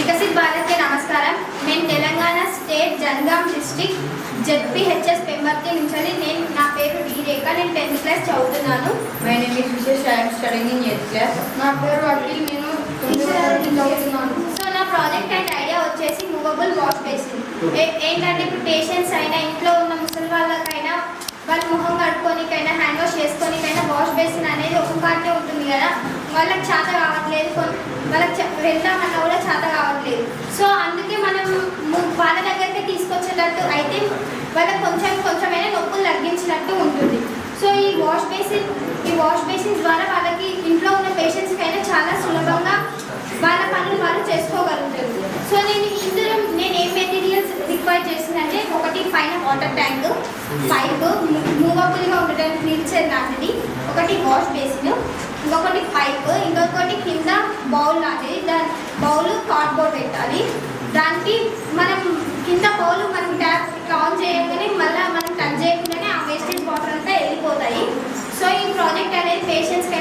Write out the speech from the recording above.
వికసిత్ భారత్కి నమస్కారం. నేను Telangana state Jangaon district ZPHS Pembarthi నుంచి నా పేరు డి రేఖ. నేను 10th క్లాస్ చదువుతున్నాను. My name is Vishesh. I am studying in 8th class. నా పేరు అఖిల్. నేను 9వ తరగతి చదువుతున్నాను. సో నా ప్రాజెక్ట్ అండ్ ఐడియా వచ్చేసి మూవబుల్ వాష్ బేసిన్. ఏంటంటే ఇప్పుడు పేషెంట్స్ అయినా ఇంట్లో ఉన్న ముసలి వాళ్ళకైనా వాళ్ళు ముఖం కడుక్కోనికైనా హ్యాండ్ వాష్ చేసుకోనికైనా వాష్ బేసిన్ అనేది ఒక కాటే ఉంటుంది కదా. వాళ్ళకి చేత కావట్లేదు, వాళ్ళకి వెళ్దామన్నా కూడా చేత కావట్లేదు. సో అందుకే మనం వాళ్ళ దగ్గరికి తీసుకొచ్చేటట్టు అయితే వాళ్ళకి కొంచెమైనా నొప్పులు తగ్గించినట్టు ఉంటుంది. సో ఈ వాష్ బేసిన్ ద్వారా వాళ్ళకి ఇంట్లో ఉన్న పేషెంట్స్కి అయినా చాలా సులభంగా వాళ్ళ పనులు వాళ్ళు చేసుకోగలుగుతారు. సో నేను ఏ మెటీరియల్స్ రిక్వైర్ చేసిందంటే, ఒకటి పైన వాటర్ ట్యాంక్, పైప్ మూవబుల్గా ఉండడానికి వీల్చైర్ లాంటిది, ఒకటి వాష్ బేసిన్, ఇంకొకటి పైప్, ఇంకొకటి కింద బౌల్ లాంటిది. దాని బౌల్ కార్డ్బోర్డ్ పెట్టాలి. దానికి మనం కింద బౌల్ మనం ట్యాప్ ఆన్ చేయగానే మళ్ళీ మనం టచ్ చేయకుండానే ఆ వేస్టేజ్ వాటర్ అంతా వెళ్ళిపోతాయి. సో ఈ ప్రాజెక్ట్ అనేది పేషెంట్స్కి